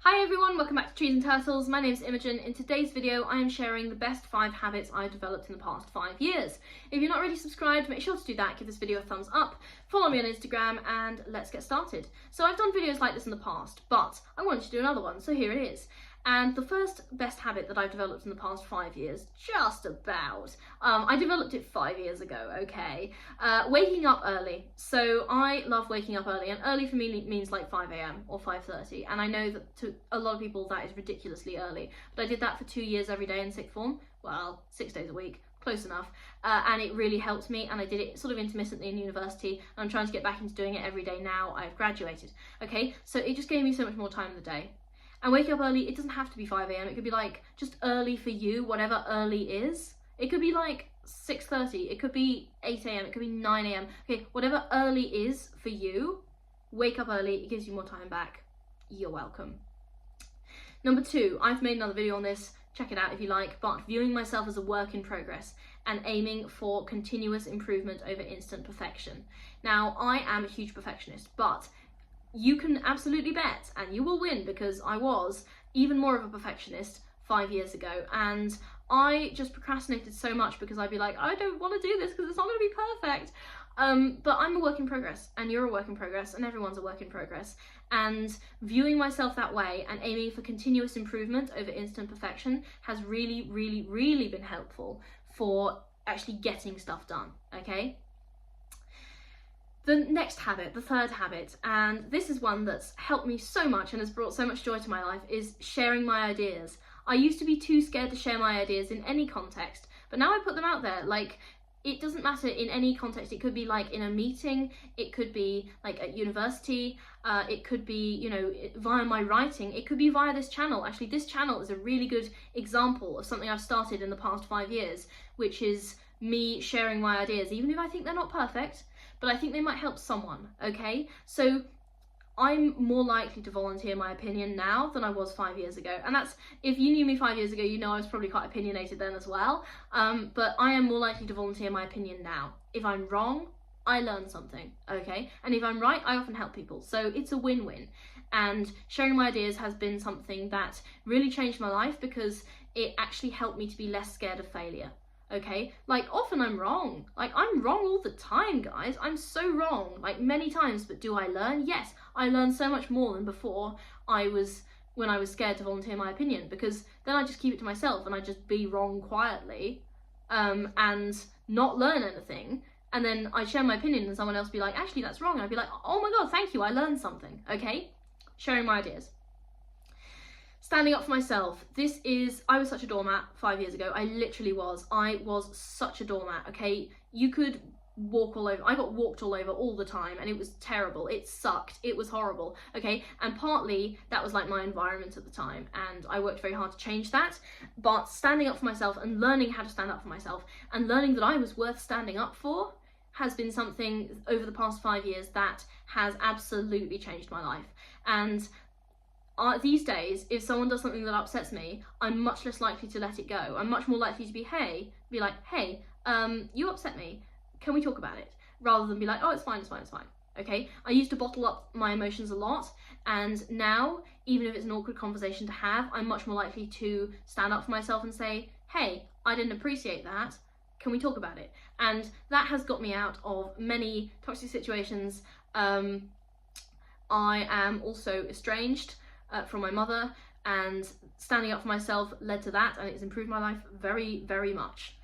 Hi everyone, welcome back to Trees and Turtles. My name is Imogen. In today's video, I am sharing the best 5 habits I've developed in the past 5 years. If you're not already subscribed, make sure to do that, give this video a thumbs up, follow me on Instagram, and let's get started. So I've done videos like this in the past, but I wanted to do another one, so here it is. And the first best habit that I've developed in the past 5 years, just about, I developed it 5 years ago, okay? Waking up early. So I love waking up early, and early for me means like 5 AM or 5:30, and I know that to a lot of people that is ridiculously early, but I did that for 2 years every day in sixth form, well, 6 days a week, close enough, and it really helped me, and I did it sort of intermittently in university, and I'm trying to get back into doing it every day now I've graduated, okay? So it just gave me so much more time in the day. And waking up early, it doesn't have to be 5 AM, it could be like just early for you, whatever early is. It could be like 6:30, it could be 8 AM, it could be 9 AM. Okay, whatever early is for you, wake up early, it gives you more time back. You're welcome. Number 2, I've made another video on this, check it out if you like, but viewing myself as a work in progress and aiming for continuous improvement over instant perfection. Now, I am a huge perfectionist, but you can absolutely bet, and you will win, because I was even more of a perfectionist 5 years ago, and I just procrastinated so much because I'd be like, I don't want to do this because it's not going to be perfect. But I'm a work in progress, and you're a work in progress, and everyone's a work in progress. And viewing myself that way and aiming for continuous improvement over instant perfection has really, really, really been helpful for actually getting stuff done, okay? The next habit, the third habit, and this is one that's helped me so much and has brought so much joy to my life, is sharing my ideas. I used to be too scared to share my ideas in any context, but now I put them out there. Like, it doesn't matter in any context. It could be like in a meeting, it could be like at university, it could be, you know, via my writing, it could be via this channel. Actually, this channel is a really good example of something I've started in the past 5 years, which is me sharing my ideas, even if I think they're not perfect, but I think they might help someone, okay? So I'm more likely to volunteer my opinion now than I was 5 years ago. And that's, if you knew me 5 years ago, you know I was probably quite opinionated then as well. But I am more likely to volunteer my opinion now. If I'm wrong, I learn something, okay? And if I'm right, I often help people. So it's a win-win. And sharing my ideas has been something that really changed my life because it actually helped me to be less scared of failure. Okay, like often I'm wrong. Like I'm wrong all the time, guys. I'm so wrong, like many times, but do I learn? Yes, I learn so much more than before when I was scared to volunteer my opinion, because then I just keep it to myself and I just be wrong quietly and not learn anything. And then I share my opinion and someone else be like, actually that's wrong. And I'd be like, oh my God, thank you, I learned something, okay? Sharing my ideas. Standing up for myself. I was such a doormat 5 years ago. I literally was. I was such a doormat, okay? You could walk all over. I got walked all over all the time, and it was terrible. It sucked. It was horrible, okay? And partly that was like my environment at the time, and I worked very hard to change that. But standing up for myself and learning how to stand up for myself and learning that I was worth standing up for has been something over the past 5 years that has absolutely changed my life. And these days, if someone does something that upsets me, I'm much less likely to let it go. I'm much more likely to be like, hey, you upset me, can we talk about it? Rather than be like, oh, it's fine, okay? I used to bottle up my emotions a lot, and now, even if it's an awkward conversation to have, I'm much more likely to stand up for myself and say, hey, I didn't appreciate that, can we talk about it? And that has got me out of many toxic situations. I am also estranged from my mother, and standing up for myself led to that, and it's improved my life very, very much.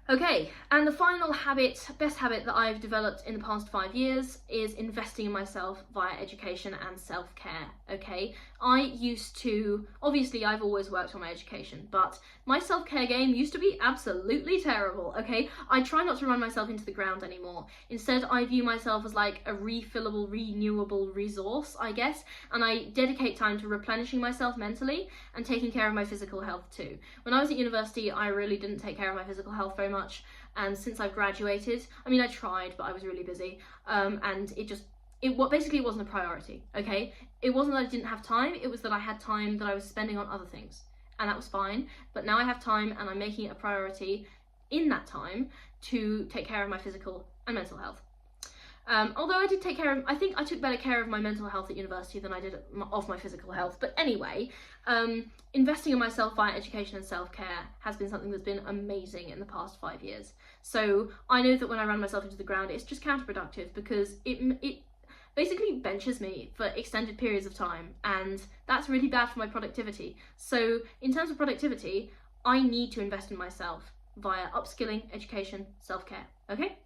Okay, and the final habit, best habit that I've developed in the past 5 years is investing in myself via education and self-care, okay? I used to, obviously I've always worked on my education, but my self-care game used to be absolutely terrible, okay? I try not to run myself into the ground anymore. Instead, I view myself as like a refillable, renewable resource, I guess, and I dedicate time to replenishing myself mentally and taking care of my physical health too. When I was at university, I really didn't take care of my physical health very much, and since I've graduated, I mean, I tried, but I was really busy, and it wasn't a priority, okay? It wasn't that I didn't have time, it was that I had time that I was spending on other things, and that was fine. But now I have time, and I'm making it a priority in that time to take care of my physical and mental health. Although I did take care of, I think I took better care of my mental health at university than I did of my physical health. But anyway, investing in myself via education and self-care has been something that's been amazing in the past 5 years. So I know that when I run myself into the ground, it's just counterproductive, because it basically benches me for extended periods of time, and that's really bad for my productivity. So in terms of productivity, I need to invest in myself via upskilling, education, self-care, okay?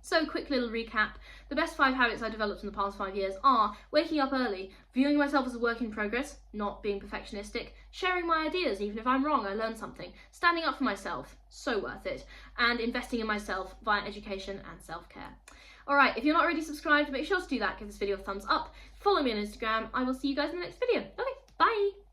So, quick little recap. The best 5 habits I developed in the past 5 years are waking up early, viewing myself as a work in progress, not being perfectionistic, sharing my ideas, even if I'm wrong, I learned something, standing up for myself, so worth it, and investing in myself via education and self-care. Alright, if you're not already subscribed, make sure to do that, give this video a thumbs up, follow me on Instagram, I will see you guys in the next video. Okay, bye!